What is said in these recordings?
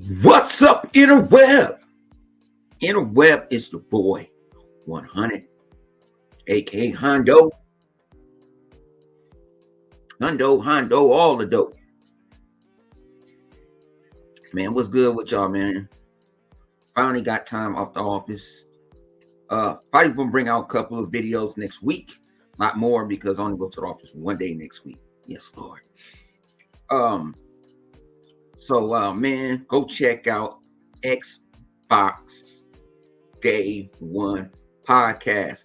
What's up, interweb? Interweb is the boy 100, aka Hondo. Hondo, all the dope. Man, what's good with y'all, man? Finally got time off the office. Probably gonna bring out a couple of videos next week. Not more because I only go to the office one day next week. Yes, Lord. Man, go check out Xbox Day One podcast,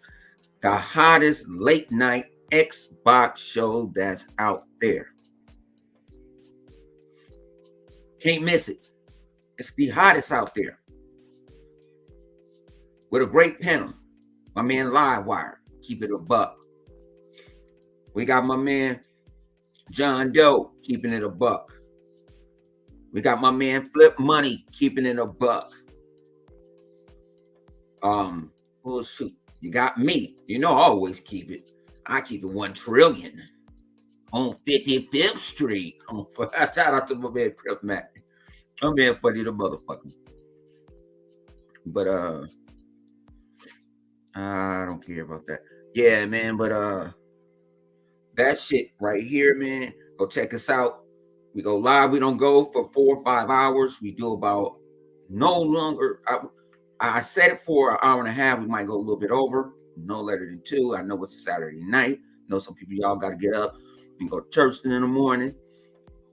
the hottest late night Xbox show that's out there. Can't miss it. It's the hottest out there. With a great panel. My man Livewire, keep it a buck. We got my man John Doe, keeping it a buck. We got my man Flip Money, keeping it a buck. Oh shoot, you got me. You know I always keep it. I keep it 1 trillion on 55th Street. Shout out to my man Crip Mac. I'm being funny the motherfucker. But I don't care about that. Yeah, man, but that shit right here, man. Go check us out. We go live. We don't go for 4 or 5 hours. We do about no longer. I set it for an hour and a half. We might go a little bit over. No later than 2. I know it's a Saturday night. I know some people, y'all got to get up and go to church in the morning.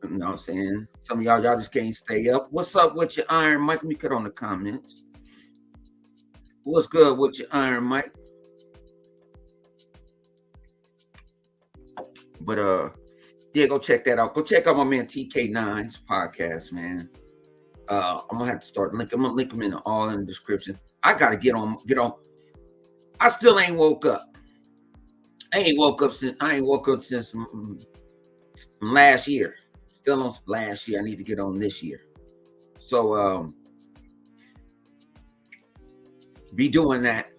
You know what I'm saying? Some of y'all just can't stay up. What's up with your Iron Mike? Let me cut on the comments. What's good with your Iron Mike? But yeah, go check that out. Go check out my man TK9's podcast, man. I'm gonna have to start linking. I'm gonna link them all in the description. I gotta get on. I still ain't woke up. I ain't woke up since last year. Still on last year. I need to get on this year. So be doing that.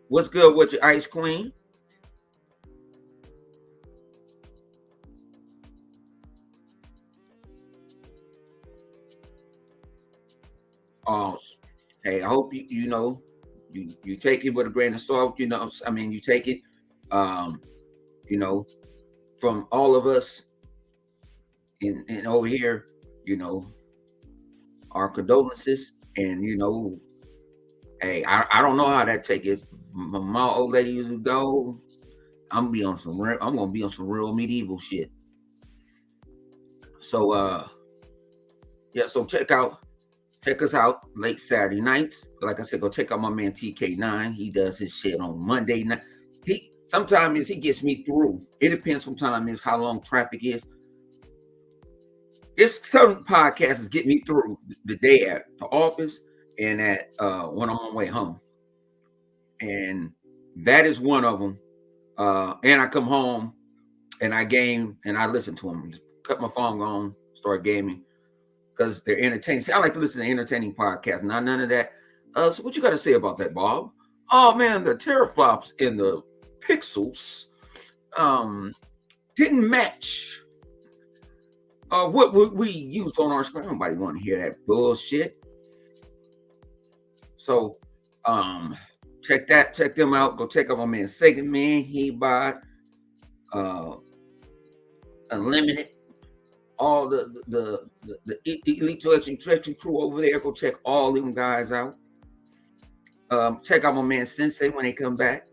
What's good with your Ice Queen? Hey, I hope you know you take it with a grain of salt. You know, I mean, you take it, you know, from all of us, and over here, you know, our condolences, and you know, hey, I don't know how that take it. My old lady used to go. I'm gonna be on some real medieval shit. So yeah, so check us out late Saturday nights. Like I said, go check out my man TK9. He does his shit on Monday night. Sometimes he gets me through. It depends sometimes how long traffic is. It's certain podcasts get me through the day at the office and at when I'm on my way home. And that is one of them. And I come home and I game and I listen to them. Just cut my phone on, start gaming. Because they're entertaining. See, I like to listen to entertaining podcasts. Not none of that. So what you got to say about that, Bob? Oh man, the teraflops and the pixels didn't match what we used on our screen. Nobody want to hear that bullshit. So check them out. Go check out my man Second Man. He bought Unlimited. All the Elite Selection Treachery crew over there. Go check all them guys out. Check out my man Sensei when they come back.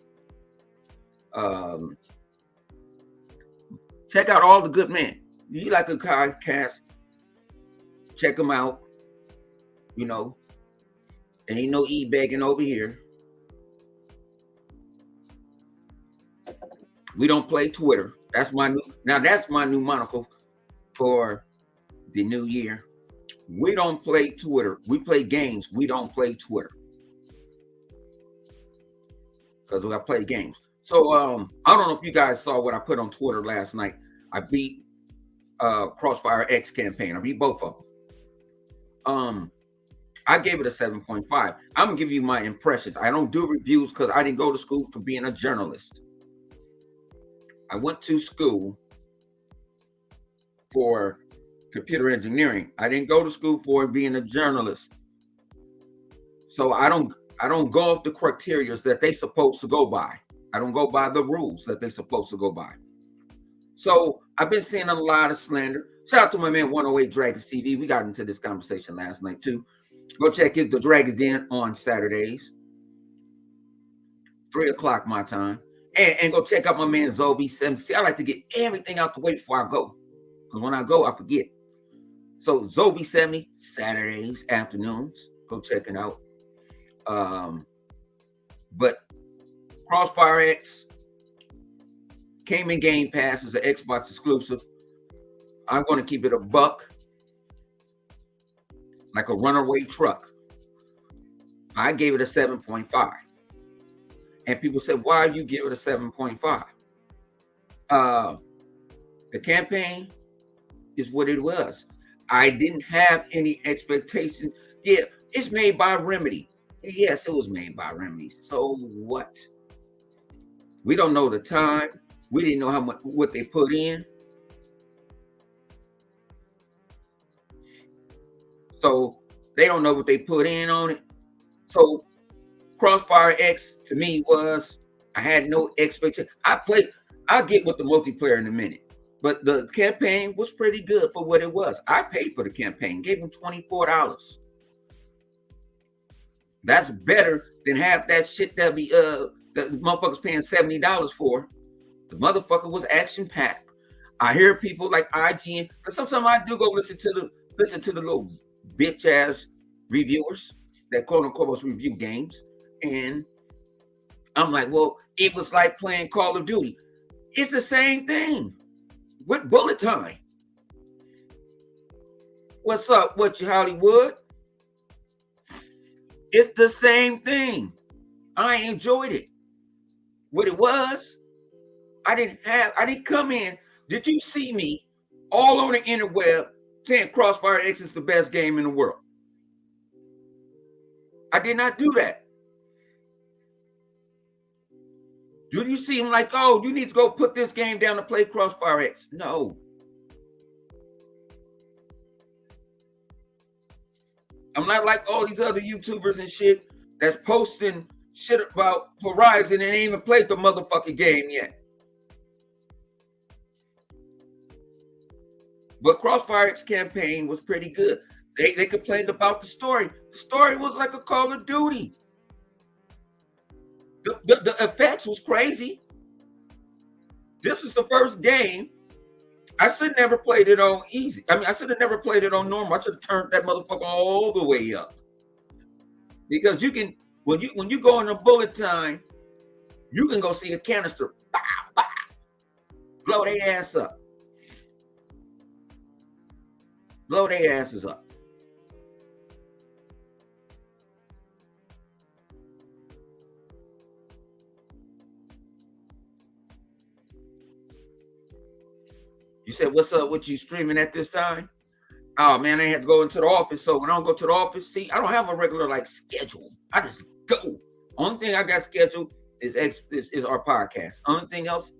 Check out all the good men. You like a podcast, check them out. You know, ain't no e-begging over here. We don't play Twitter. That's my new monocle for the new year. We don't play Twitter. We play games. We don't play Twitter. Because we got to play games. So I don't know if you guys saw what I put on Twitter last night. I beat Crossfire X campaign. I beat both of them. I gave it a 7.5. I'm gonna give you my impressions. I don't do reviews because I didn't go to school for being a journalist. I went to school for computer engineering. I didn't go to school for being a journalist. So I don't go off the criteria that they supposed to go by. I don't go by the rules that they supposed to go by. So I've been seeing a lot of slander. Shout out to my man 108 Dragons TV. We got into this conversation last night too. Go check the Dragons Den on Saturdays, 3 o'clock my time. And go check out my man Zobi70. See, I like to get everything out the way before I go. Because when I go, I forget. So Zobi70, Saturdays, afternoons. Go check it out. But Crossfire X came in Game Pass as an Xbox exclusive. I'm going to keep it a buck, like a runaway truck. I gave it a 7.5. And people said, why you give it a 7.5? The campaign is what it was. I didn't have any expectations. Yeah, it's made by Remedy. Yes, it was made by Remedy. So what? We don't know the time. We didn't know how much what they put in. So they don't know what they put in on it. So Crossfire X to me was, I had no expectation. I'll get with the multiplayer in a minute. But the campaign was pretty good for what it was. I paid for the campaign, gave them $24. That's better than half that shit that the motherfuckers paying $70 for. The motherfucker was action packed. I hear people like IGN, because sometimes I do go listen to the little bitch ass reviewers that quote unquote review games, and I'm like, well, it was like playing Call of Duty. It's the same thing with bullet time. What's up with you, Hollywood? It's the same thing. I enjoyed it. What it was, I didn't come in. Did you see me all on the interweb saying Crossfire X is the best game in the world? I did not do that. Do you see him like, oh, you need to go put this game down to play Crossfire X? No. I'm not like all these other YouTubers and shit that's posting shit about Horizon and ain't even played the motherfucking game yet. But Crossfire X campaign was pretty good. They complained about the story. The story was like a Call of Duty. The effects was crazy. This was the first game. I should have never played it on easy. I mean, I should have never played it on normal. I should have turned that motherfucker all the way up. Because you can, when you go in a bullet time, you can go see a canister. Bah, bah, blow their ass up. Blow their asses up. You said, what's up with you streaming at this time? Oh man, I had to go into the office. So when I don't go to the office, see, I don't have a regular like schedule. I just go. Only thing I got scheduled is our podcast. Only thing else,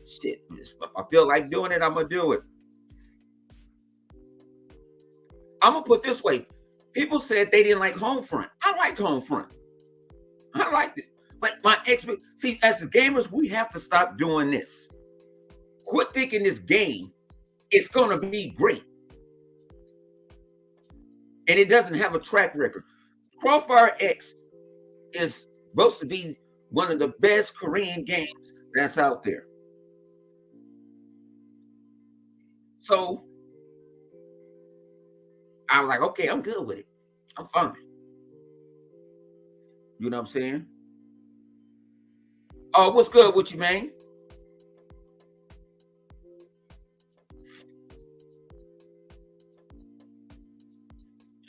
shit. If I feel like doing it, I'm gonna do it. I'm gonna put it this way. People said they didn't like Homefront. I liked Homefront. I liked it. But see, as gamers, we have to stop doing this. Quit thinking this game is gonna be great. And it doesn't have a track record. Crossfire X is supposed to be one of the best Korean games that's out there. So I'm like, okay, I'm good with it. I'm fine. You know what I'm saying? Oh, what's good with you, man?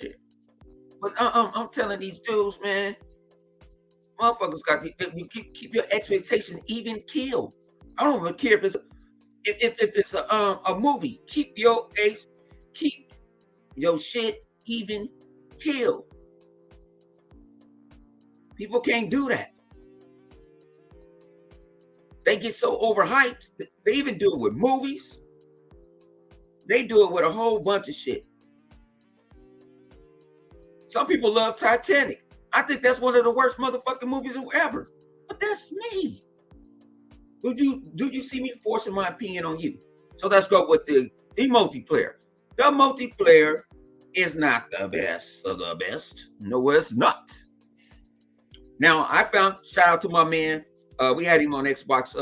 Yeah. But I'm telling these dudes, man, motherfuckers got you keep your expectation even killed. I don't even care if it's a movie. Keep your shit even killed. People can't do that. They get so overhyped. They even do it with movies. They do it with a whole bunch of shit. Some people love Titanic. I think that's one of the worst motherfucking movies ever. But that's me. Do you see me forcing my opinion on you? So let's go with the multiplayer. The multiplayer is not the best of the best. No, it's not. Now, I found, shout out to my man. We had him on Xbox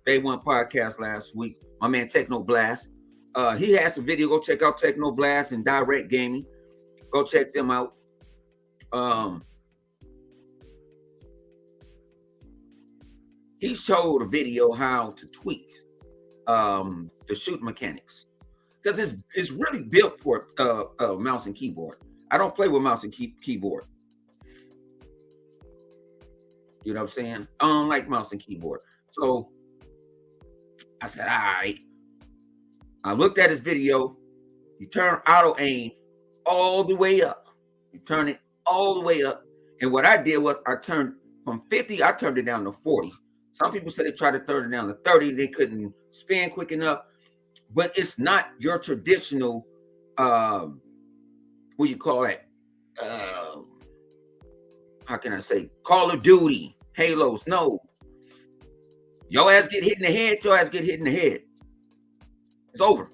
Day One podcast last week. My man Techno Blast. He has some video. Go check out Techno Blast and Direct Gaming. Go check them out. He showed a video how to tweak the shoot mechanics, because it's really built for mouse and keyboard. I don't play with mouse and keyboard. You know what I'm saying? I don't like mouse and keyboard. So I said, all right. I looked at his video. You turn auto aim all the way up. You turn it all the way up. And what I did was I turned from 50, I turned it down to 40. Some people said they tried to turn it down to 30. They couldn't spin quick enough. But it's not your traditional, what do you call that? How can I say? Call of Duty, Halos. No. Your ass get hit in the head, your ass get hit in the head. It's over.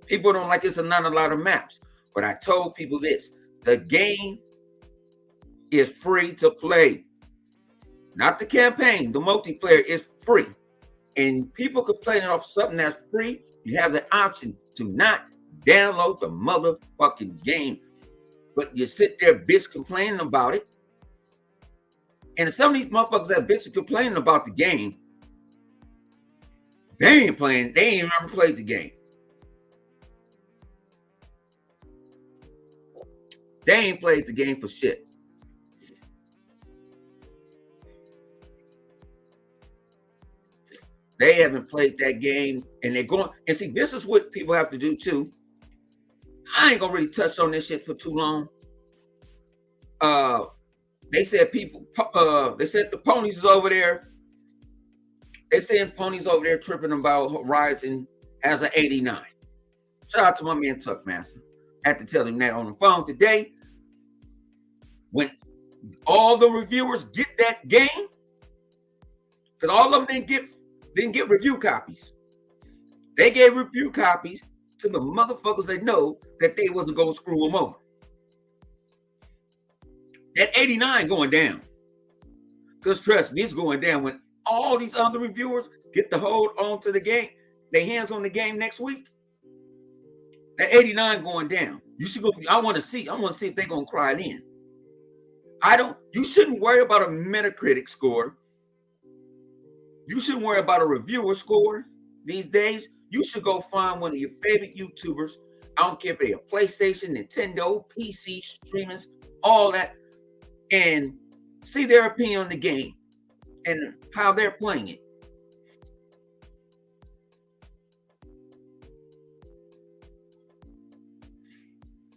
People don't like it's not a lot of maps. But I told people this. The game is free to play. Not the campaign. The multiplayer is free. And people complaining off something that's free, you have the option to not download the motherfucking game. But you sit there bitch complaining about it. And some of these motherfuckers that bitch complaining about the game, they ain't ever played the game. They ain't played the game for shit. They haven't played that game, and they're going. And see, this is what people have to do too. I ain't gonna really touch on this shit for too long. They said they said the ponies is over there. They saying ponies over there tripping about Horizon as an 89. Shout out to my man Tuckmaster. I had to tell him that on the phone today. When all the reviewers get that game, because all of them didn't get review copies. They gave review copies to the motherfuckers that know that they wasn't going to screw them over. That 89 going down. Because trust me, it's going down when all these other reviewers get to hold on to the game, their hands on the game next week. That 89 going down. You should go. I want to see if they're going to cry it in. You shouldn't worry about a Metacritic score. You shouldn't worry about a reviewer score these days. You should go find one of your favorite YouTubers. I don't care if they're a PlayStation, Nintendo, PC, streaming, all that, and see their opinion on the game and how they're playing it.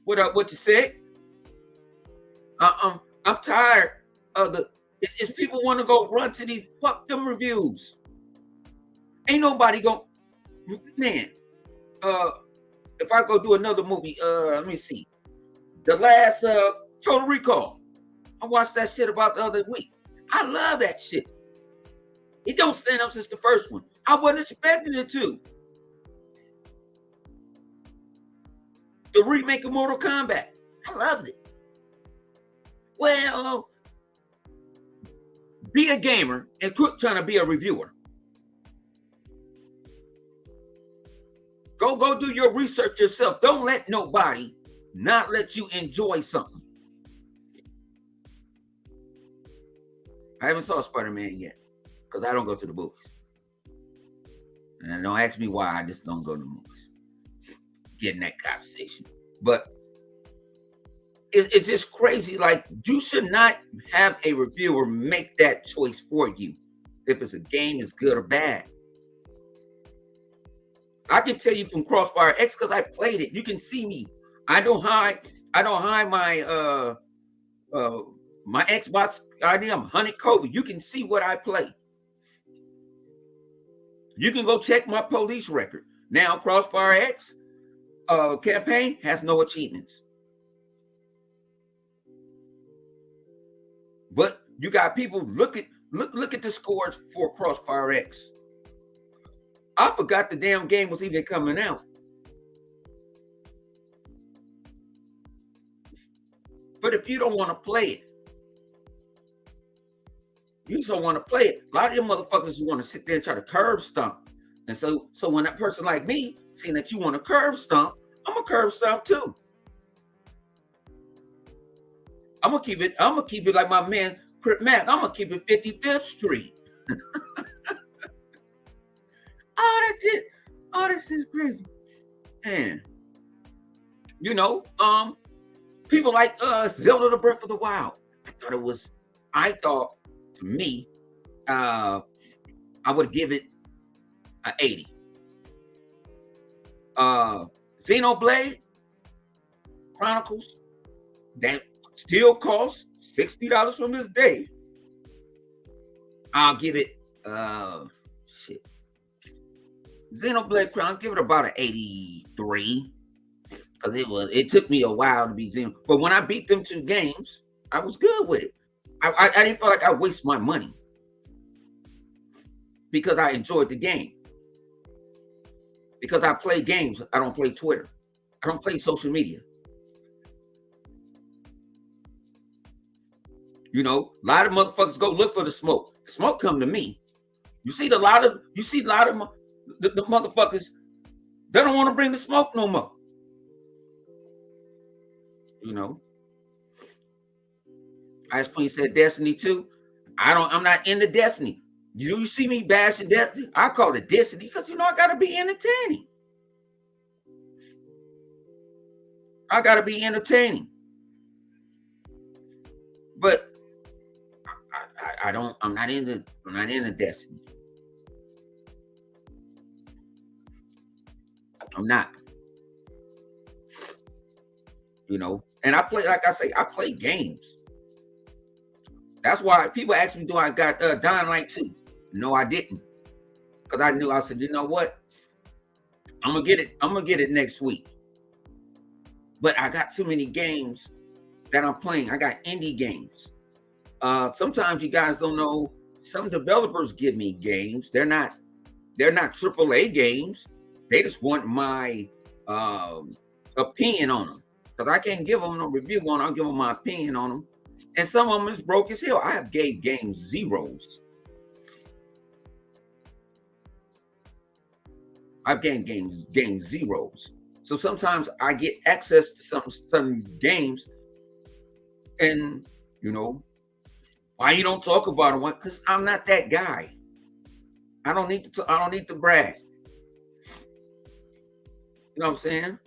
What you said? I'm tired of it's people want to go run to these fuck them reviews. Ain't nobody go, man. If I go do another movie, let me see. The last Total Recall. I watched that shit about the other week. I love that shit. It don't stand up since the first one. I wasn't expecting it to. The remake of Mortal Kombat. I loved it. Well, be a gamer and quit trying to be a reviewer. Go do your research yourself. Don't let nobody not let you enjoy something. I haven't saw Spider-Man yet because I don't go to the movies. And don't ask me why. I just don't go to the movies. Get in that conversation. But it's just crazy. Like, you should not have a reviewer make that choice for you if it's a game is good or bad. I can tell you from Crossfire X because I played it. You can see me. I don't hide my my Xbox ID. I'm Honey Kobe. You can see what I play. You can go check my police record. Now Crossfire X campaign has no achievements. But you got people look at the scores for Crossfire X. I forgot the damn game was even coming out. But if you don't want to play it, you just don't want to play it. A lot of them motherfuckers want to sit there and try to curb stomp. And so when that person like me, seeing that you want to curb stomp, I'm a curb stomp too. I'm gonna keep it like my man Crip Mac. I'm gonna keep it 55th Street. Oh, this is crazy. Man. You know, people like Zelda the Breath of the Wild. I thought to me, I would give it an 80. Xenoblade Chronicles, that still costs $60 from this day. I'll give it shit. Xenoblade Chronicles, I'll give it about an 83. Because it took me a while to beat Xenoblade. But when I beat them 2 games, I was good with it. I didn't feel like I wasted my money. Because I enjoyed the game. Because I play games, I don't play Twitter. I don't play social media. You know, a lot of motherfuckers go look for the smoke. The smoke come to me. You see a lot of the motherfuckers, they don't want to bring the smoke no more. You know. Ice Queen said Destiny 2. I'm not into Destiny. You see me bashing Destiny? I call it Destiny because I gotta be entertaining. But I'm not into Destiny. I'm not. And I play, like I say, I play games. That's why people ask me, do I got Dying Light 2? No, I didn't. Because I knew, I said, you know what? I'm gonna get it next week. But I got too many games that I'm playing. I got indie games. Sometimes you guys don't know, some developers give me games. They're not AAA games. They just want my opinion on them. Because I can't give them no review on them. I'll give them my opinion on them. And some of them is broke as hell. I have gave games zeros. I've gained games zeros. So sometimes I get access to some games, and why you don't talk about them? Because I'm not that guy. I don't need to brag. You know what I'm saying?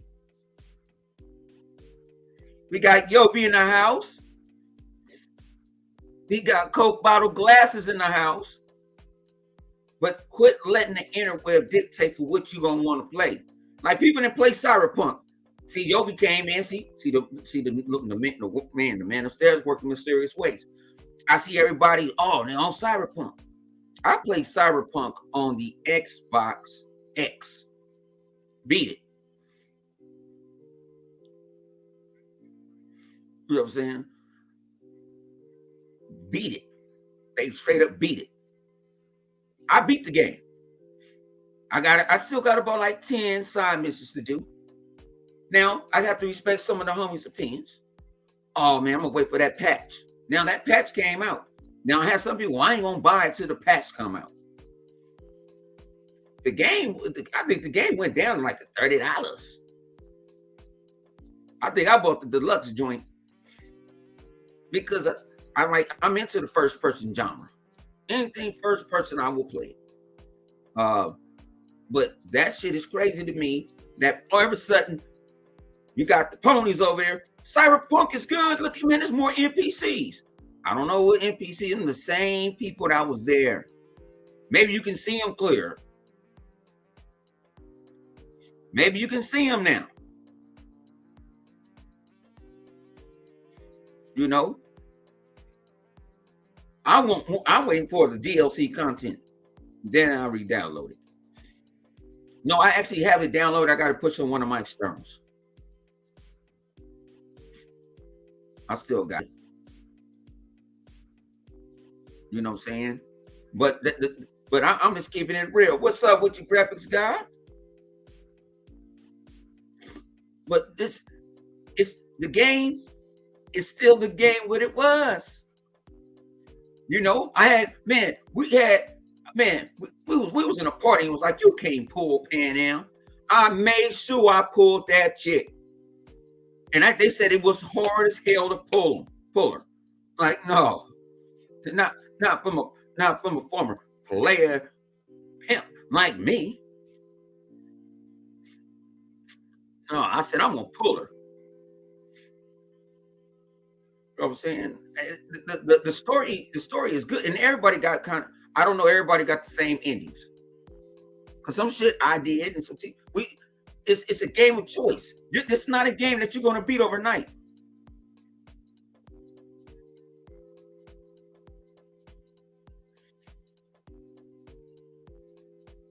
We got Yobi in the house. We got Coke bottle glasses in the house. But quit letting the interweb dictate for what you're gonna want to play. Like people that play Cyberpunk. See, Yobi came in. See the man upstairs working mysterious ways. I see everybody. Oh, they're on Cyberpunk. I play Cyberpunk on the Xbox X. Beat it. You know what I'm saying? Beat it. They straight up beat it. I beat the game. I still got about like 10 side missions to do. Now, I have to respect some of the homies' opinions. Oh man, I'm gonna wait for that patch. Now that patch came out. Now I have some people, I ain't gonna buy it till the patch come out. I think the game went down to like $30. I think I bought the deluxe joint because I'm into the first person genre. Anything first person, I will play it. But that shit is crazy to me that all of a sudden you got the ponies over there. Cyberpunk is good. Look, man, there's more NPCs. I don't know what NPCs are. The same people that was there. Maybe you can see them clear. Maybe you can see them now. I'm waiting for the DLC content. Then I'll re-download it. No, I actually have it downloaded. I got to push on one of my externals. I still got it. You know what I'm saying? But I'm just keeping it real. What's up with your graphics guy? But it's the game is still the game what it was. You know, we was in a party. It was like, you can't pull Pan Am. I made sure I pulled that chick. And they said it was hard as hell to pull her. Like, no, not not from a former player pimp like me. No, I said I'm gonna pull her. You know what I'm saying? The story is good, and everybody got kind of. I don't know. Everybody got the same endings. Cause some shit I did, and we. It's a game of choice. It's not a game that you're gonna beat overnight.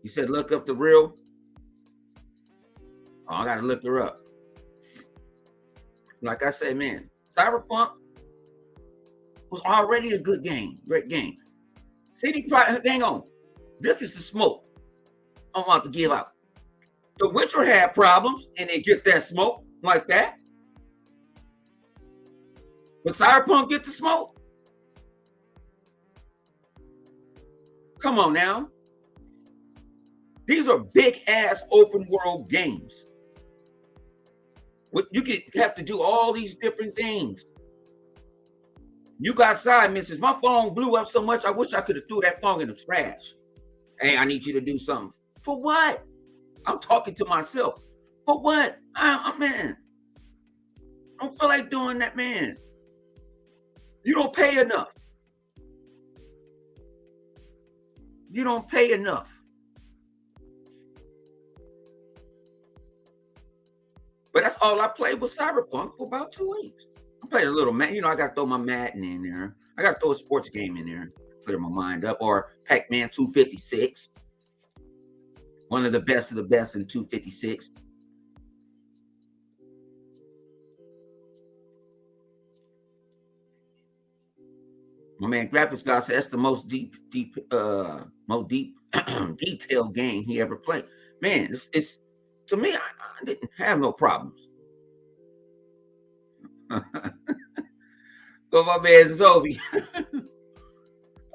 You said look up the real. Oh, I gotta look her up. Like I said, man, Cyberpunk was already a good game, great game. CD Projekt, hang on. This is the smoke I'm about to give out. The Witcher had problems, and they get that smoke like that. But Cyberpunk get the smoke. Come on now. These are big ass open world games. You could have to do all these different things. You got side missions. My phone blew up so much, I wish I could have threw that phone in the trash. Hey, I need you to do something. For what? I'm talking to myself. For what? Man, I don't feel like doing that, man. You don't pay enough. You don't pay enough. But that's all I played with Cyberpunk for about 2 weeks. I played a little, you know, I got to throw my Madden in there. I got to throw a sports game in there, put my mind up. Or Pac-Man 256. One of the best in 256. My man graphics guy said that's the most detailed game he ever played. Man, it's to me, I didn't have no problems. Go my man Zoe.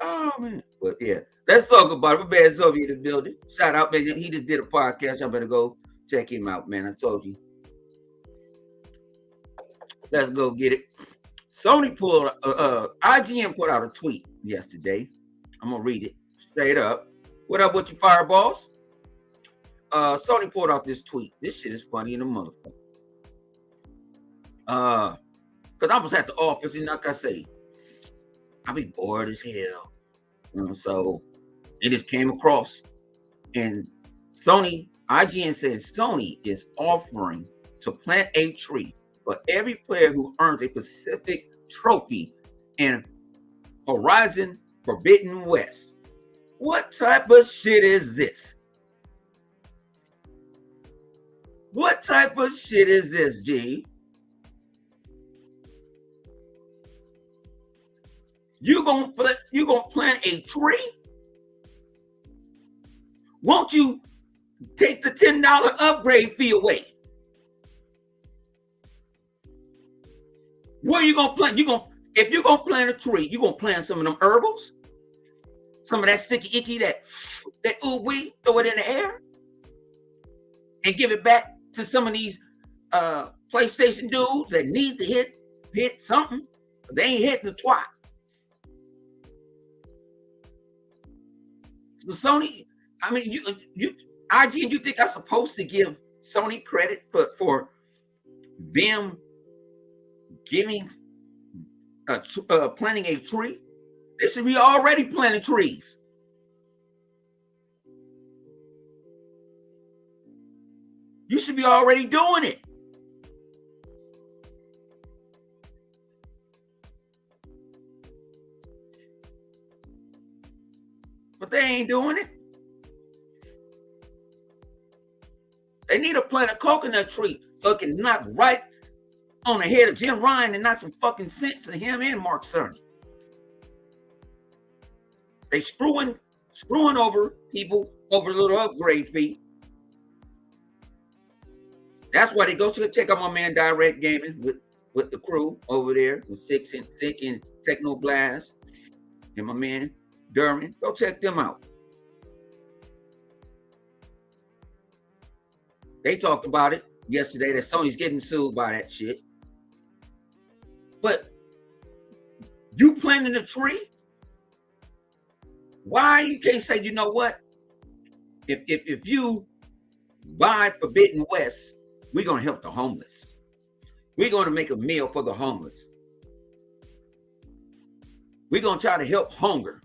Oh man. But yeah, let's talk about it. My man Zoe in the building. Shout out, man. He just did a podcast. I better go check him out, man. I told you. Let's go get it. Sony pulled IGN put out a tweet yesterday. I'm gonna read it straight up. What up with your fireballs? Sony pulled out this tweet. This shit is funny in the motherfucker. Cause I was at the office, and like I say, I be bored as hell. You know, so it just came across, and IGN says Sony is offering to plant a tree for every player who earns a Pacific trophy in Horizon Forbidden West. What type of shit is this? What type of shit is this, G? You gonna plant a tree? Won't you take the $10 upgrade fee away? Where you gonna plant? If you're gonna plant a tree, you gonna plant some of them herbals, some of that sticky icky, that ooh wee, throw it in the air, and give it back to some of these PlayStation dudes that need to hit something. They ain't hitting the twat. So Sony, I mean, you IGN, you think I'm supposed to give Sony credit for them giving planting a tree? They should be already planting trees. You should be already doing it. But they ain't doing it. They need to plant a coconut tree so it can knock right on the head of Jim Ryan and knock some fucking sense in him and Mark Cerny. They screwing over people over a little upgrade fee. That's why they go to check out my man Direct Gaming with the crew over there with Sick and Techno Blast and my man Derman. Go check them out. They talked about it yesterday that Sony's getting sued by that shit. But you planting a tree? Why you can't say, you know what? If you buy Forbidden West, we're gonna help the homeless. We're gonna make a meal for the homeless. We're gonna try to help hunger.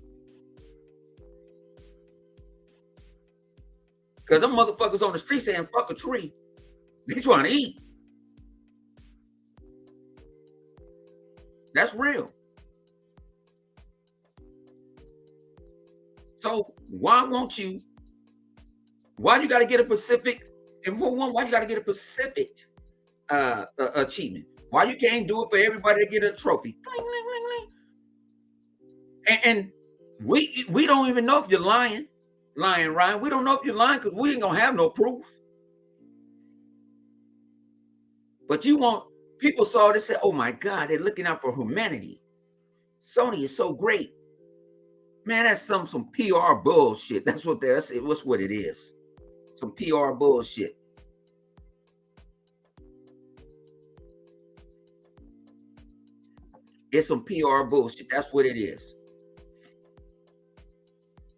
Because them motherfuckers on the street saying fuck a tree. They trying to eat. That's real. So why you got to get a Pacific? And for one, why you got to get a Pacific achievement? Why you can't do it for everybody to get a trophy? And we don't even know if you're lying, Ryan. We don't know if you're lying because we ain't gonna have no proof. But you want people saw this, say, oh my God, they're looking out for humanity. Sony is so great. Man, that's some PR bullshit. That's what it is. Some PR bullshit. It's some PR bullshit. That's what it is.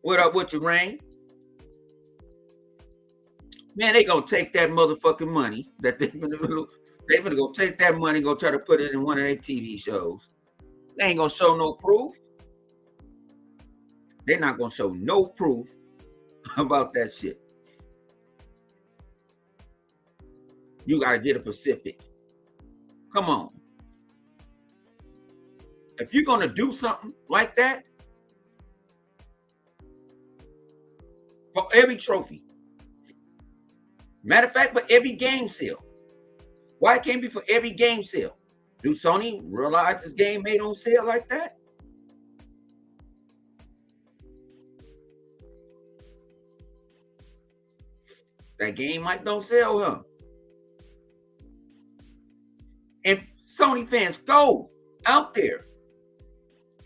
What up with you, Rain? Man, they gonna take that motherfucking money that they're gonna go take that money and go try to put it in one of their TV shows. They ain't gonna show no proof. They're not gonna show no proof about that shit. You gotta get a Pacific. Come on. If you're gonna do something like that, for every trophy. Matter of fact, for every game sale. Why it can't be for every game sale? Do Sony realize this game made on sale like that? That game might don't sell, huh? And Sony fans, go out there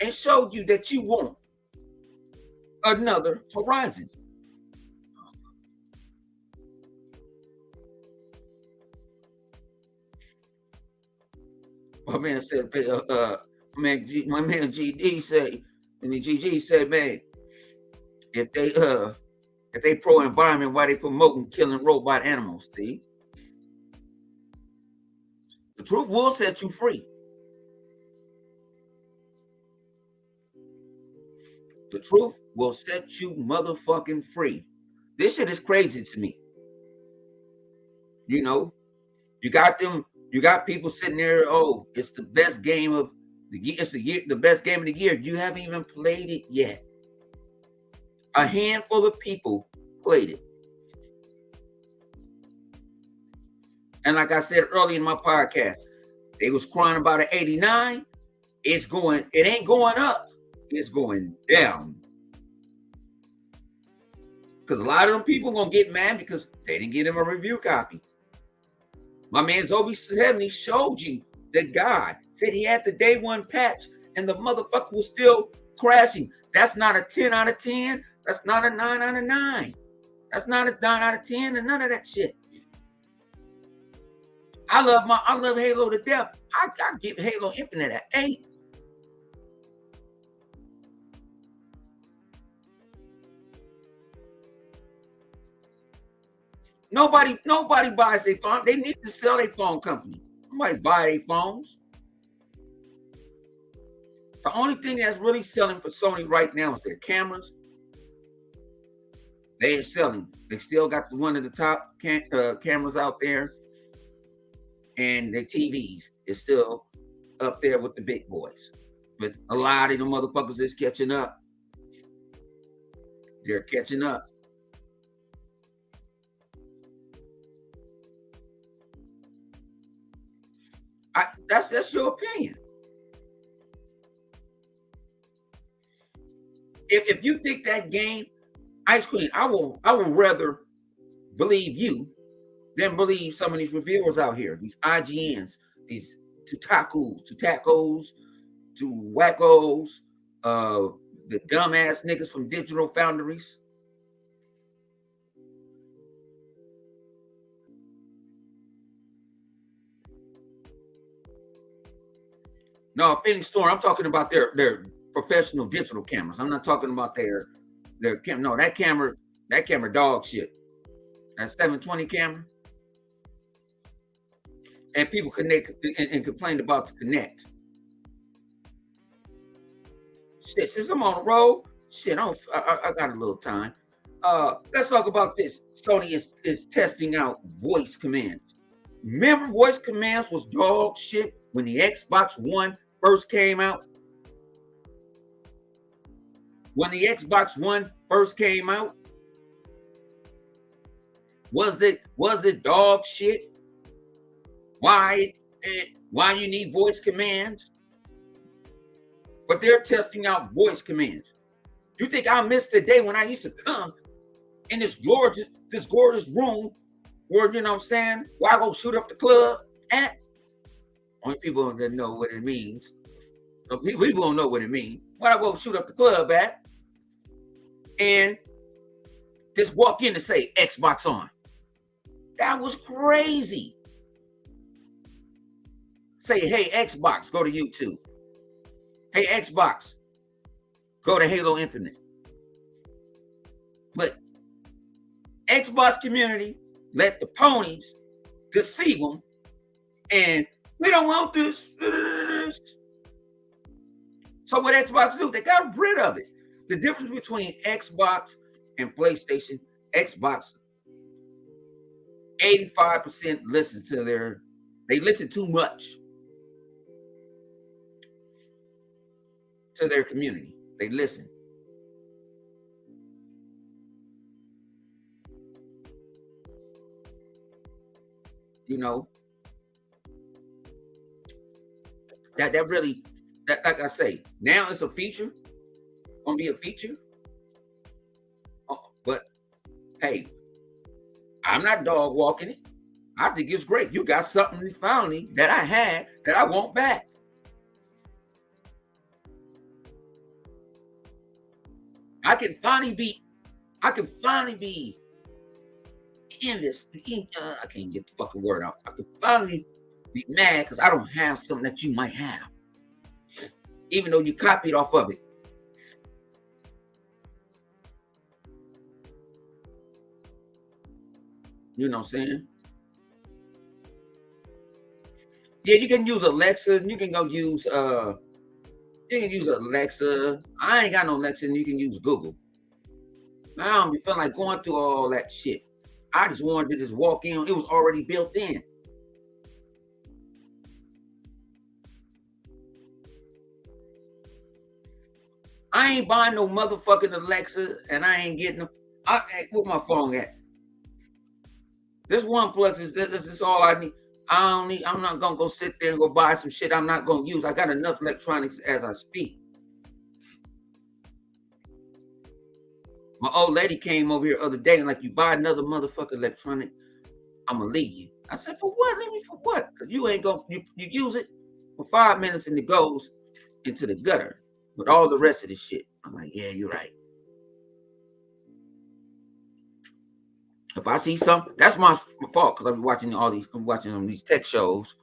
and show you that you want another Horizon. My man said, my man GD said, and the GG said, man, if they pro environment, why they promoting killing robot animals? See, the truth will set you free. The truth will set you motherfucking free. This shit is crazy to me. You know, you got people sitting there. Oh, it's the best game of the year. It's the best game of the year. You haven't even played it yet. A handful of people played it. And like I said earlier in my podcast, they was crying about an 89. It ain't going up. It's going down. Because a lot of them people gonna get mad because they didn't get him a review copy. My man Zobi70 showed you the guy said he had the day one patch and the motherfucker was still crashing. That's not a 10 out of 10. That's not a 9 out of 9. That's not a 9 out of 10 and none of that shit. I love Halo to death. I give Halo Infinite an 8. Nobody buys their phone. They need to sell their phone company. Nobody buy their phones. The only thing that's really selling for Sony right now is their cameras. They ain't selling. They still got one of the top cameras out there. And their TVs is still up there with the big boys. But a lot of the motherfuckers is catching up. They're catching up. That's your opinion. If you think that game, Ice Queen, I will rather believe you than believe some of these reviewers out here, these IGNs, these tacos, to wackos, the dumbass niggas from Digital Foundries. No, Phoenix Storm, I'm talking about their professional digital cameras. I'm not talking about their camera. No, that camera dog shit. That 720 camera. And people connect and complained about the Connect. Shit, since I'm on the road, shit, I got a little time. Let's talk about this. Sony is testing out voice commands. Remember, voice commands was dog shit when the Xbox One first came out? When the Xbox One first came out, was it dog shit? Why you need voice commands? But they're testing out voice commands. You think I missed the day when I used to come in this gorgeous room where, you know what I'm saying, where I go shoot up the club at? Only people that know what it means. We don't know what it means. Where I go shoot up the club at and just walk in and say Xbox on. That was crazy. Say, hey, Xbox, go to YouTube. Hey, Xbox, go to Halo Infinite. But Xbox community let the ponies deceive them, and we don't want this. So what Xbox do? They got rid of it. The difference between Xbox and PlayStation, Xbox, 85% they listen too much to their community. They listen. You know, that really, like I say, now it's a feature. Gonna be a feature. But hey, I'm not dog walking it. I think it's great. You got something finally that I had that I want back. I can finally be in this. I can't get the fucking word out. I can finally be mad because I don't have something that you might have, even though you copied off of it. You know what I'm saying? Yeah, you can use Alexa. You can go use Alexa. I ain't got no Alexa, and you can use Google. I don't be feeling like going through all that shit. I just wanted to just walk in. It was already built in. I ain't buying no motherfucking Alexa, and I ain't getting them. Where my phone at? This OnePlus is all I need. I'm not gonna go sit there and go buy some shit I'm not gonna use. I got enough electronics as I speak. My old lady came over here the other day and like, you buy another motherfucking electronic, I'm gonna leave you. I said, for what? Leave me for what? Because you ain't gonna you use it for 5 minutes and it goes into the gutter with all the rest of this shit. I'm like, yeah, you're right. If I see something, that's my fault because I'm watching these tech shows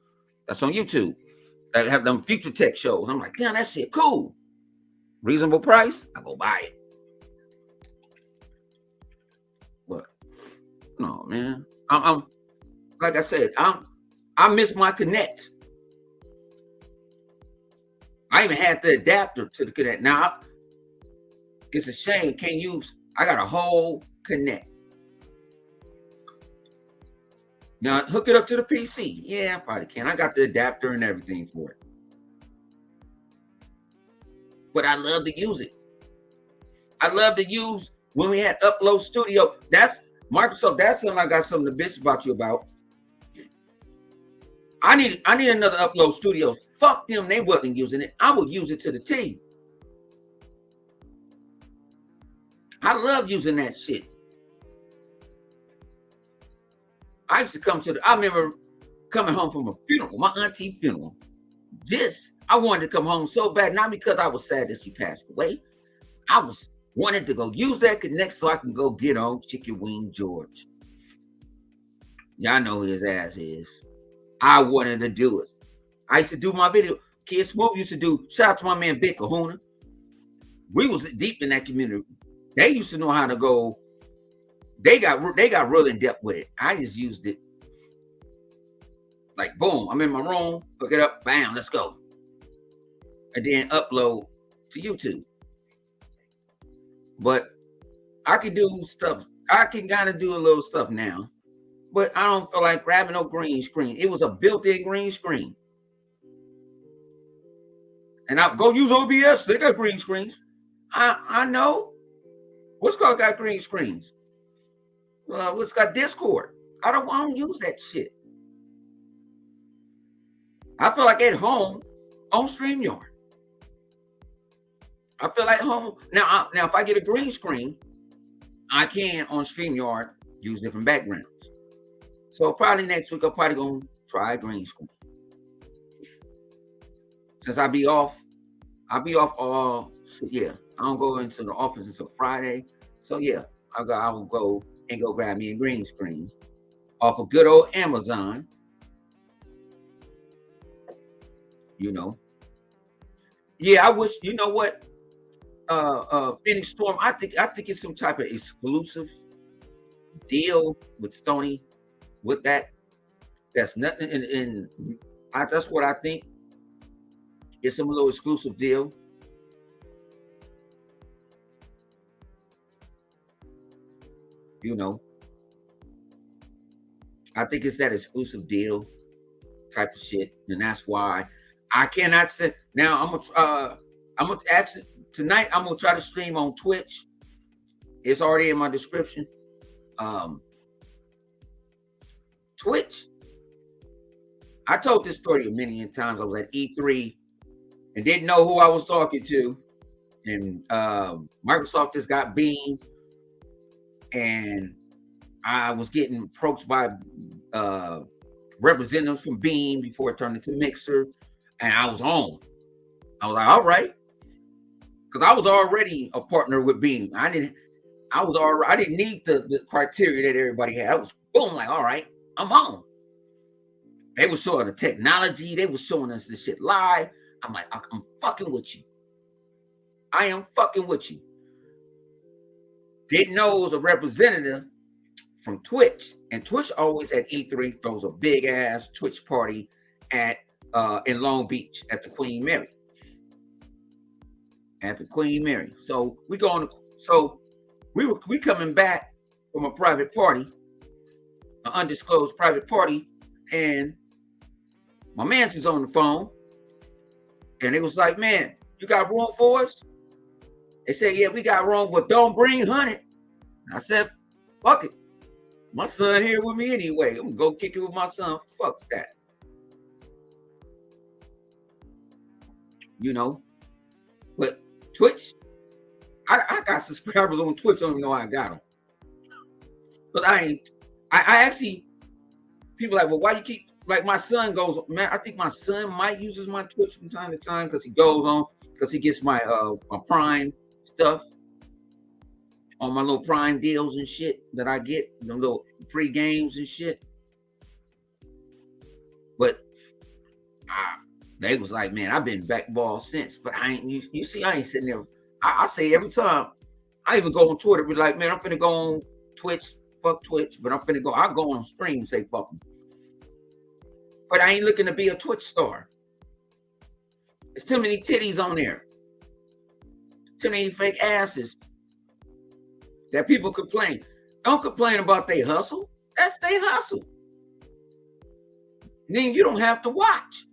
that's on YouTube that have them future tech shows. I'm like, damn, that shit cool. Reasonable price, I go buy it. But no, man. I'm like I said, I miss my Connect. I even had the adapter to the Connect. Now it's a shame, can't use. I got a whole Connect. Now hook it up to the PC. Yeah, I probably can. I got the adapter and everything for it. But I love to use it. I love to use when we had Upload Studio. That's Microsoft. That's something I got something to bitch about you about. I need another upload studio. Fuck them, they wasn't using it. I would use it to the T. I love using that shit. I used to come to I remember coming home from a funeral, my auntie funeral. I wanted to come home so bad, not because I was sad that she passed away. I was wanted to go use that connect so I can go get on Chicken Wing George. Y'all know who his ass is. I wanted to do it. I used to do my video. Kids Smooth used to do. Shout out to my man Big Kahuna. We was deep in that community. They used to know how to go. They got real in depth with it. I just used it. Like boom, I'm in my room, hook it up, bam, let's go. And then upload to YouTube. But I can do stuff. I can kind of do a little stuff now. But I don't feel like grabbing no green screen. It was a built-in green screen. And I'll go use OBS. They got green screens. I know. What's called got green screens? What's got Discord? I don't use that shit. I feel like at home on StreamYard. I feel like home. Now if I get a green screen, I can on StreamYard use different backgrounds. So probably next week, I'm probably going to try a green screen. Since I'll be off all, so yeah, I don't go into the office until Friday. So yeah, I will go grab me a green screen off of good old Amazon. You know. Yeah, I wish, you know what? Phoenix Storm, I think it's some type of exclusive deal with Sony with that. That's nothing that's what I think. It's some little exclusive deal. You know. I think it's that exclusive deal type of shit. And that's why I cannot say now I'm gonna actually tonight I'm gonna try to stream on Twitch. It's already in my description. Twitch. I told this story a million times. I was at E3 and didn't know who I was talking to. And Microsoft just got Beam. And I was getting approached by representatives from Beam before it turned into Mixer. And I was on. I was like, all right. Because I was already a partner with Beam. I didn't need the criteria that everybody had. I was boom, like, all right, I'm on. They were showing the technology. They were showing us this shit live. I'm like, I'm fucking with you. I am fucking with you. Didn't know it was a representative from Twitch. And Twitch always at E3 throws a big ass Twitch party at in Long Beach at the Queen Mary. At the Queen Mary. So we coming back from a private party, an undisclosed private party, and my man's is on the phone, and it was like, man, you got room for us? They said, yeah, we got room, but don't bring honey. I said, fuck it. My son here with me anyway. I'm gonna go kick it with my son. Fuck that. You know, but Twitch, I got subscribers on Twitch. I don't even know how I got them. But I actually, people like, well, why you keep, like my son goes, man, I think my son might uses my Twitch from time to time because he goes on, because he gets my Prime stuff on my little Prime deals and shit that I get, the little free games and shit. But they was like, man, I've been backball since, but I ain't, you see, I ain't sitting there. I say every time, I even go on Twitter, be like, man, I'm finna go on Twitch, fuck Twitch, but I'm finna go, I'll go on stream and say, fuck them. But I ain't looking to be a Twitch star. There's too many titties on there. Too many fake asses that people complain. Don't complain about their hustle. That's their hustle. And then you don't have to watch.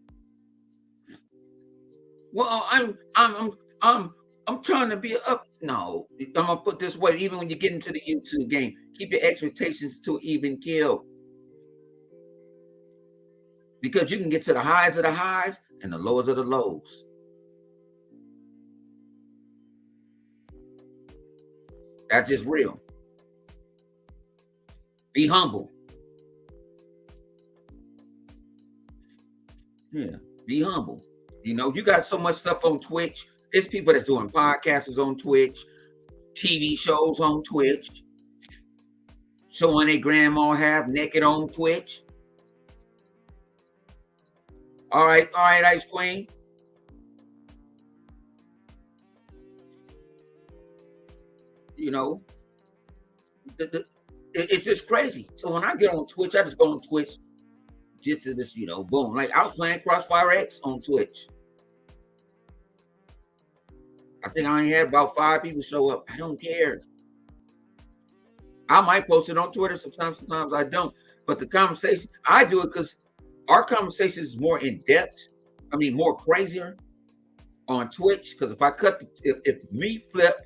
Well, I'm trying to be up. No, I'm gonna put this way. Even when you get into the YouTube game, keep your expectations to even kill. because you can get to the highs of the highs and the lows of the lows. That's just real. Be humble. Yeah, be humble. You know, you got so much stuff on Twitch. There's people that's doing podcasts on Twitch, TV shows on Twitch, showing their grandma half naked on Twitch. All right, Ice Queen. You know, it's just crazy. So when I get on Twitch, I just go on Twitch just to this, you know, boom. Like I was playing Crossfire X on Twitch. I think I only had about 5 people show up. I don't care. I might post it on Twitter sometimes I don't. But the conversation, I do it because our conversation is more in depth. I mean, more crazier on Twitch. Because if me, Flip,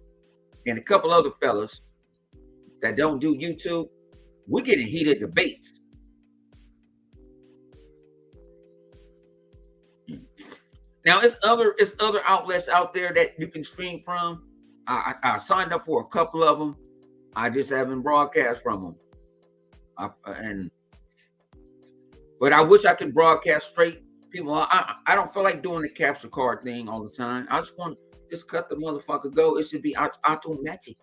and a couple other fellas that don't do YouTube, we're getting heated debates. Now it's other outlets out there that you can stream from. I signed up for a couple of them. I just haven't broadcast from them. But I wish I could broadcast straight. People, I don't feel like doing the capture card thing all the time. I just want to just cut the motherfucker go. It should be automatic.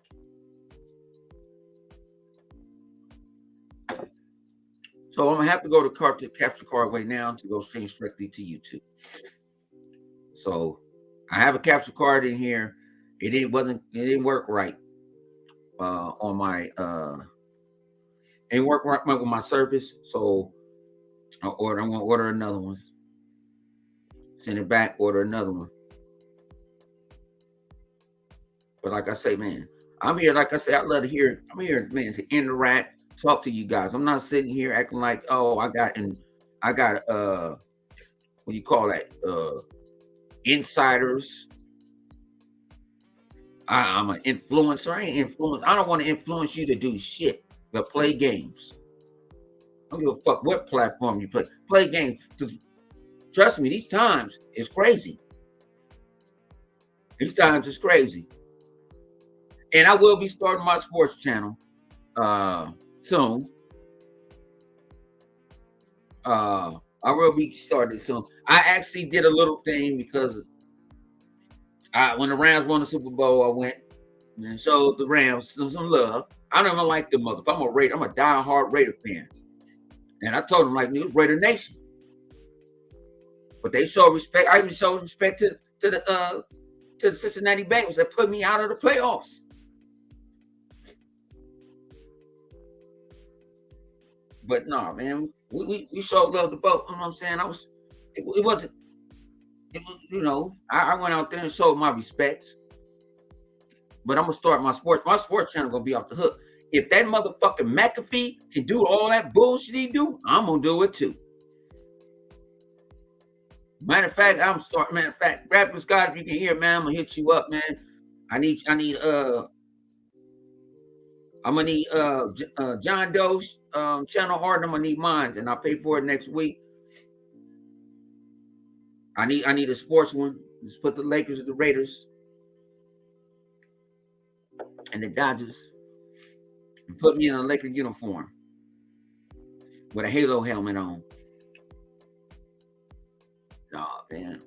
So I'm gonna have to go to capture card right now to go stream strictly to YouTube. So I have a capture card in here. It didn't work right on my it didn't work right with my service. So I'm gonna order another one. Send it back, order another one. But like I say, man, I'm here. Like I say, I love to hear. I'm here, man, to interact, talk to you guys. I'm not sitting here acting like, oh, I got what do you call that? Insiders. I'm an influencer. I ain't influence. I don't want to influence you to do shit, but play games. I don't give a fuck what platform you play. Play games. Trust me, these times is crazy. These times is crazy. And I will be starting my sports channel soon. I will be started soon. I actually did a little thing because when the Rams won the Super Bowl, I went and showed the Rams some love. I don't even like the motherfucker. I'm a diehard Raider fan. And I told them, like, it was Raider Nation. But they showed respect. I even showed respect to the Cincinnati Bengals that put me out of the playoffs. But no, man, we showed love to both. You know what I'm saying? It wasn't, you know, I went out there and showed my respects. But I'm gonna start my sports channel gonna be off the hook. If that motherfucking McAfee can do all that bullshit he do, I'm gonna do it too. Matter of fact, Graphics God, if you can hear, man, I'm gonna hit you up, man. I'm gonna need John Doe's channel art. I'm gonna need mine, and I'll pay for it next week. I need a sports one. Just put the Lakers and the Raiders and the Dodgers, and put me in a Laker uniform with a Halo helmet on. Nah, man,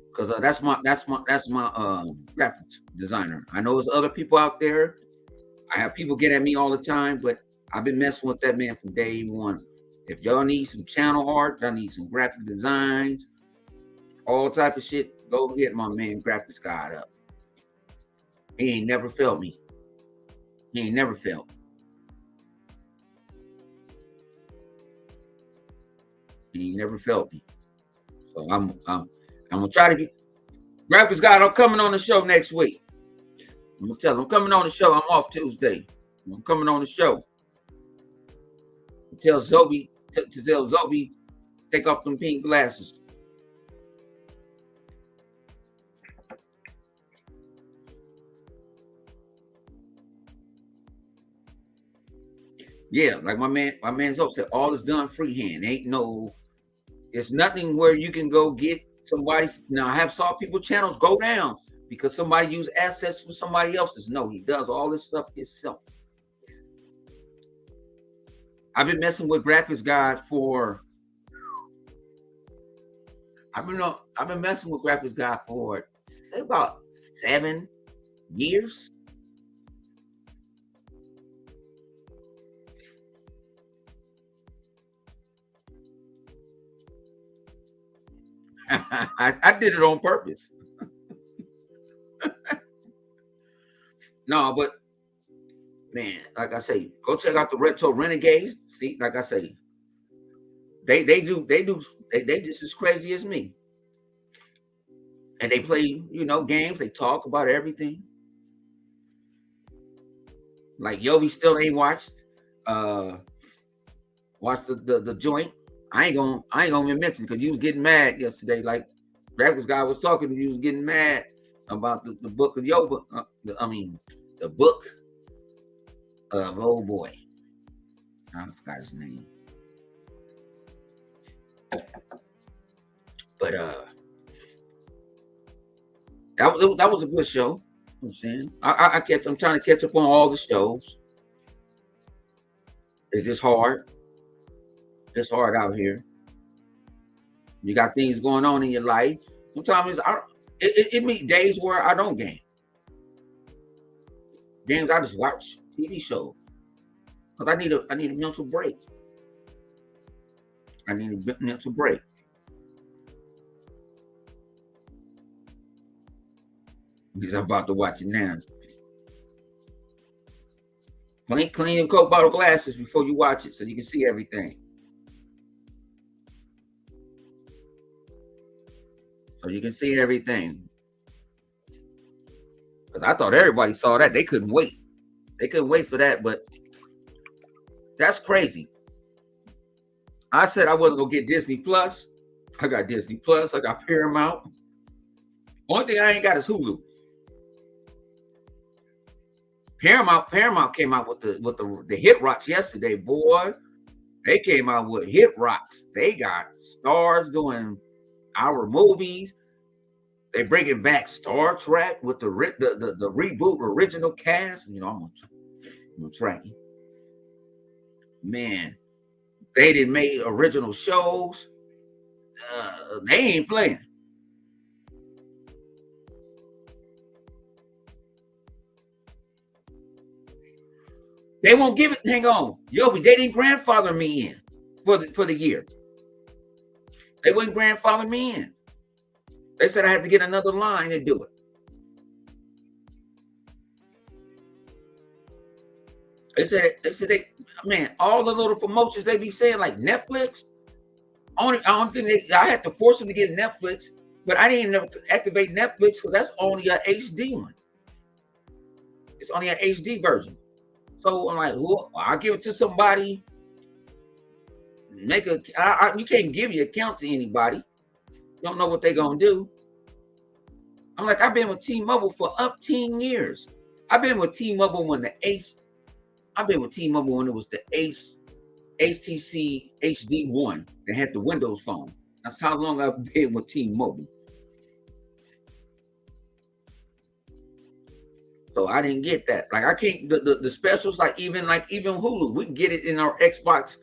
because that's my graphics designer. I know there's other people out there. I have people get at me all the time, but I've been messing with that man from day one. If y'all need some channel art, y'all need some graphic designs, all type of shit, go hit my man Graphics God up. He ain't never failed me. He ain't never failed. He ain't never failed me. So I'm gonna try to get Graphics God. I'm coming on the show next week. I'm gonna tell him I'm coming on the show. I'm off Tuesday. I'm coming on the show. Tell Zoe take off them pink glasses. Yeah, like my man Zoe said, all is done freehand. Ain't no It's nothing where you can go get somebody. Now I have saw people channels go down because somebody used assets for somebody else's. No, he does all this stuff himself. I've been messing with graphics God for. I've been messing with graphics God for say about 7 years. I did it on purpose. No, but man, like I say, go check out the Retro Renegades. See, like I say, they just as crazy as me. And they play, games, they talk about everything. Like Yobi still ain't watched the joint. I ain't gonna even mention because you was getting mad yesterday. Like Graphics guy was talking to you, was getting mad about the book of Yoba. The book of oh boy, I forgot his name. But that was a good show. You know what I'm saying I'm trying to catch up on all the shows. It's just hard. It's hard out here. You got things going on in your life. Sometimes it meet days where I don't game. Games I just watch TV shows because I need a mental break. I need a mental break. Because I'm about to watch it now. Clean your Coke bottle glasses before you watch it so you can see everything. So you can see everything. Because I thought everybody saw that. They couldn't wait. They couldn't wait for that, but that's crazy. I said I wasn't going to get Disney Plus. I got Disney Plus. I got Paramount. Only thing I ain't got is Hulu. Paramount came out with the hit rocks yesterday, boy. They came out with hit rocks. They got stars doing our movies. They bringing back Star Trek with the reboot original cast. I'm gonna track you. Man, they didn't make original shows. They ain't playing. They won't give it. Hang on, Yobi. They didn't grandfather me in for the year. They wouldn't grandfather me in. They said I had to get another line to do it. They said man, all the little promotions they be saying like Netflix. I don't think I had to force them to get Netflix, but I didn't even activate Netflix because that's only an HD one. It's only an HD version. So I'm like, well, I'll give it to somebody. You can't give your account to anybody. You don't know what they're gonna do. I'm like, I've been with T-Mobile for up 10 years. I've been with T-Mobile when it was the HTC HD1 that had the Windows phone. That's how long I've been with T-Mobile. So I didn't get that. Like I can't the specials like even Hulu. We can get it in our Xbox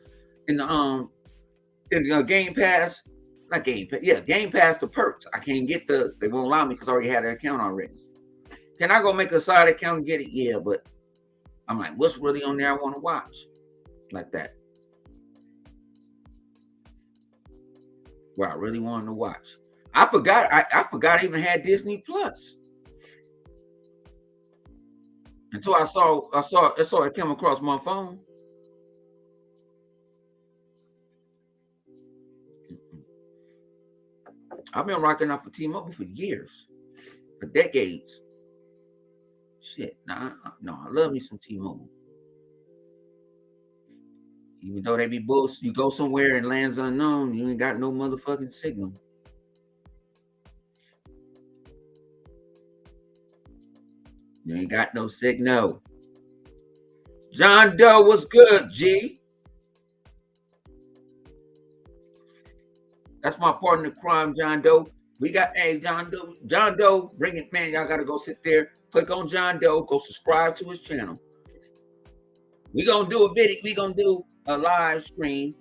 in the Game Pass. Not Game Pass. Yeah, Game Pass the perks. I can't get they won't allow me because I already had an account already. Can I go make a side account and get it? Yeah, but I'm like, what's really on there I want to watch? Like that. Where I really wanted to watch. I forgot I even had Disney Plus. Until I saw it come across my phone. I've been rocking out for T-Mobile for years, for decades. Shit, no, I love me some T-Mobile. Even though they be bullshit, you go somewhere and lands unknown, you ain't got no motherfucking signal. You ain't got no signal. John Doe was good, G. That's my partner in crime, John Doe. We got, hey, John Doe, bring it, man. Y'all got to go sit there, click on John Doe, go subscribe to his channel. We gonna do a video. We gonna do a live stream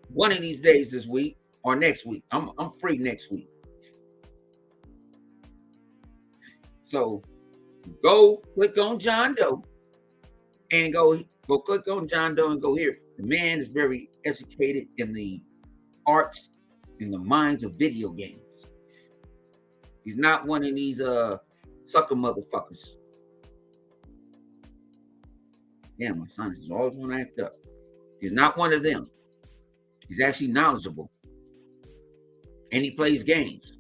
one of these days this week or next week. I'm free next week. So go click on John Doe and go click on John Doe and go here. The man is very educated in the arts, in the minds of video games. He's not one of these sucker motherfuckers. Yeah, my son is always want to act up. He's not one of them. He's actually knowledgeable. And he plays games.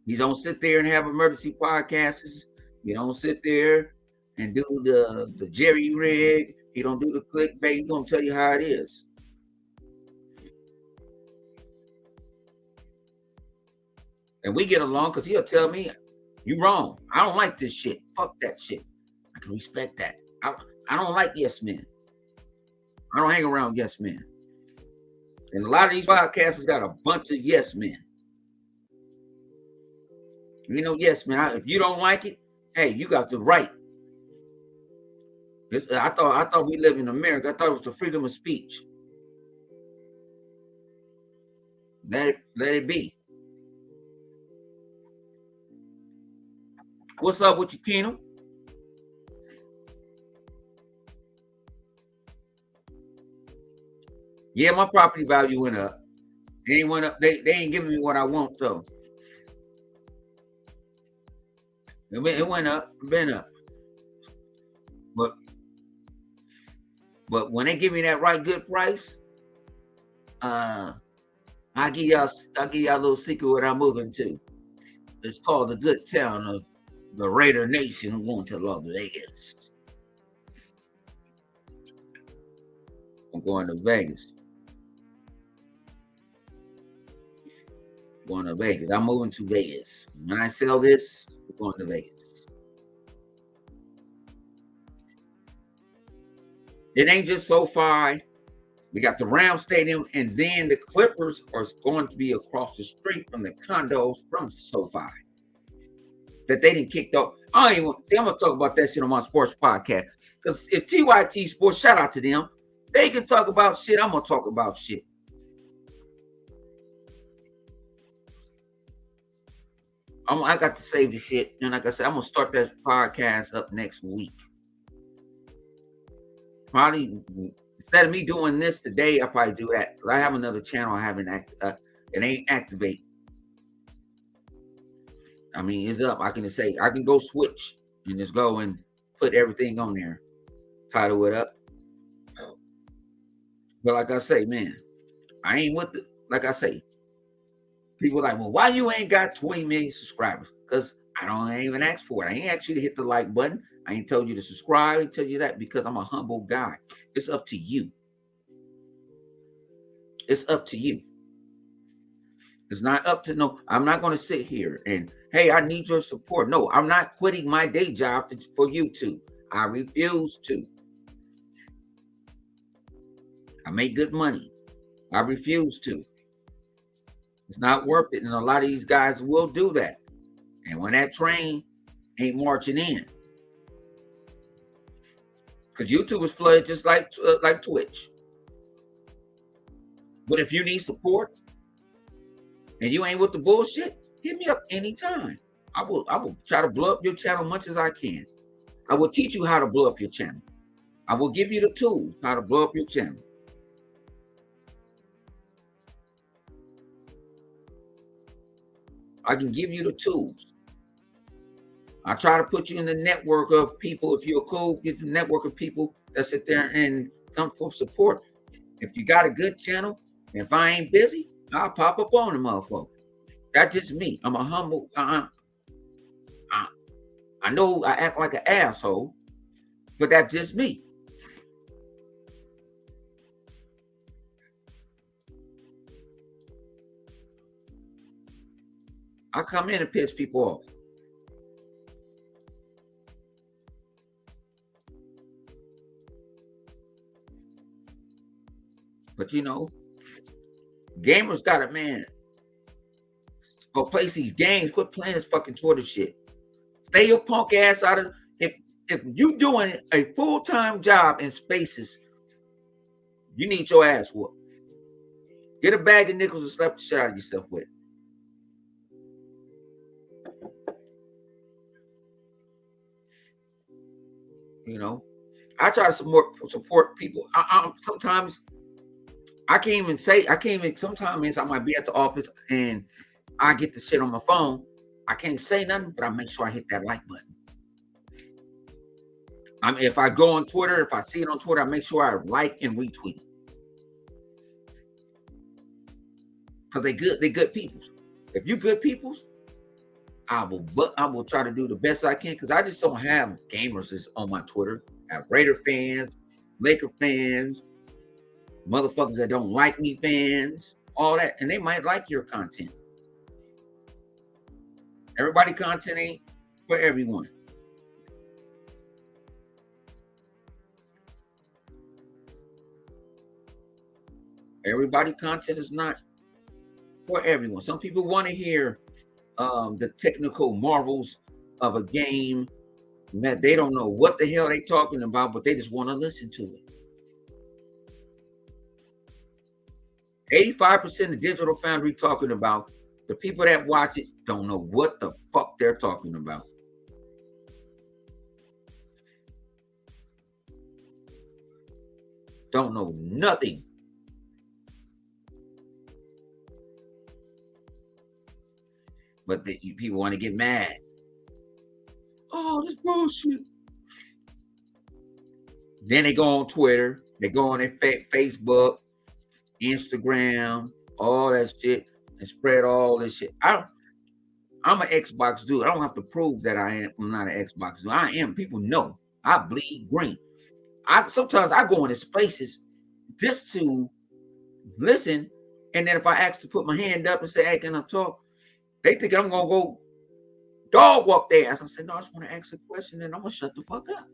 He don't sit there and have emergency podcasts. He don't sit there and do the jerry rig. He don't do the clickbait. He's gonna tell you how it is. And we get along because he'll tell me, you wrong. I don't like this shit. Fuck that shit. I can respect that. I don't like yes men. I don't hang around yes men. And a lot of these podcasts got a bunch of yes men. You know, yes, man. If you don't like it, hey, you got the right. I thought we live in America. I thought it was the freedom of speech. Let it be. What's up with you, Keenum? Yeah, my property value went up. It ain't went up. They ain't giving me what I want though. It went up, been up. But when they give me that right good price, I'll give y'all a little secret what I'm moving to. It's called the good town of the Raider Nation going to Las Vegas. I'm going to Vegas. Going to Vegas. I'm moving to Vegas. When I sell this, we're going to Vegas. It ain't just SoFi. We got the Rams Stadium, and then the Clippers are going to be across the street from the condos from SoFi that they didn't kicked off. I'm gonna talk about that shit on my sports podcast. Because if TYT Sports, shout out to them, they can talk about shit. I'm gonna talk about shit. I got to save the shit, and like I said, I'm gonna start that podcast up next week. Probably instead of me doing this today, I'll probably do that. I have another channel I haven't it ain't activate. I mean, it's up. I can say I can go switch and just go and put everything on there, title it up. But like I say, man, I ain't with the, like I say, people like, well, why you ain't got 20 million subscribers? Because I ain't even asked for it. I ain't asked you to hit the like button. I ain't told you to subscribe. I ain't tell you that because I'm a humble guy. It's up to you. It's up to you. It's not up to no. I'm not going to sit here and, hey, I need your support. No, I'm not quitting my day job for YouTube. I refuse to. I make good money. I refuse to. It's not worth it. And a lot of these guys will do that. And when that train ain't marching in, because YouTube is flooded just like Twitch. But if you need support and you ain't with the bullshit, hit me up anytime. I will try to blow up your channel as much as I can. I will teach you how to blow up your channel. I will give you the tools how to blow up your channel. I can give you the tools. I try to put you in the network of people. If you're cool, get the network of people that sit there and come for support. If you got a good channel, if I ain't busy, I'll pop up on the motherfucker. That's just me. I'm a humble. I know I act like an asshole, but that's just me. I come in and piss people off. But you know, Gamers got it, man. Go play these games. Quit playing this fucking Twitter shit. Stay your punk ass out of. If you doing a full-time job in spaces, you need your ass whooped. Get a bag of nickels and slap the shit out of yourself with. You know, I try to support people. Sometimes I can't even say, sometimes I might be at the office and I get the shit on my phone. I can't say nothing, but I make sure I hit that like button. I mean, if I go on Twitter, if I see it on Twitter, I make sure I like and retweet it. Because they good peoples. If you good peoples, I will try to do the best I can, because I just don't have gamers on my Twitter. I have Raider fans, Laker fans, motherfuckers that don't like me fans, all that, and they might like your content. Everybody content ain't for everyone. Everybody content is not for everyone. Some people want to hear the technical marvels of a game that they don't know what the hell they talking about, but they just want to listen to it. 85% of Digital Foundry talking about, the people that watch it don't know what the fuck they're talking about. Don't know nothing. But people want to get mad. Oh, this bullshit. Then they go on Twitter, they go on their Facebook, Instagram, all that shit, and spread all this shit. I'm an Xbox dude. I don't have to prove that I'm not an Xbox dude. I am. People know I bleed green. Sometimes I go into spaces just to listen, and then if I ask to put my hand up and say, "Hey, can I talk?" They think I'm gonna go dog walk their ass. I said, "No, I just want to ask a question, and I'm gonna shut the fuck up."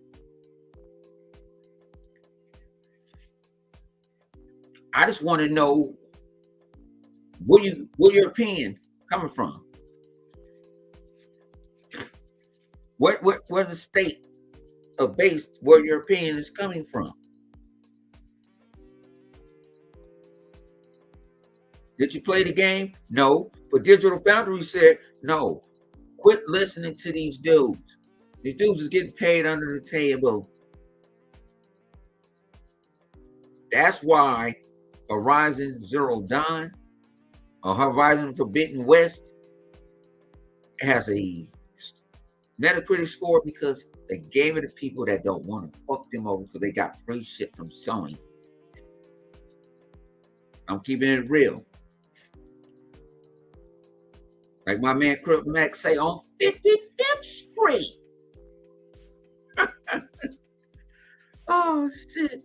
I just want to know where your opinion coming from. Where the state of base where your opinion is coming from. Did you play the game? No. But Digital Foundry said, no, quit listening to these dudes. These dudes is getting paid under the table. That's why Horizon Zero Dawn or Horizon Forbidden West has a Metacritic score, because they gave it to people that don't want to fuck them over because they got free shit from Sony. I'm keeping it real. Like my man Crip Max say, on 55th Street. Oh shit.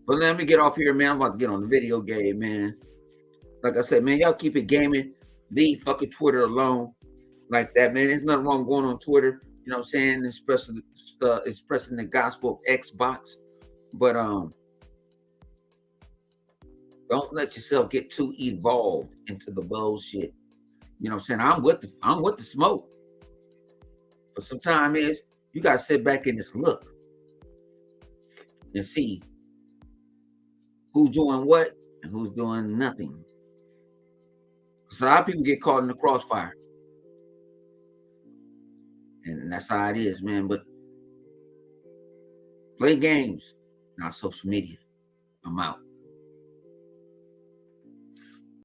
But let me get off here, man. I'm about to get on the video game, man. Like I said, man, y'all keep it gaming. Leave fucking Twitter alone like that, man. There's nothing wrong going on Twitter. You know what I'm saying? Expressing the gospel of Xbox. But don't let yourself get too evolved into the bullshit. You know what I'm saying? I'm with the smoke. But sometimes is you gotta sit back and just look and see who's doing what and who's doing nothing. So a lot of people get caught in the crossfire. And that's how it is, man. But play games, not social media. I'm out.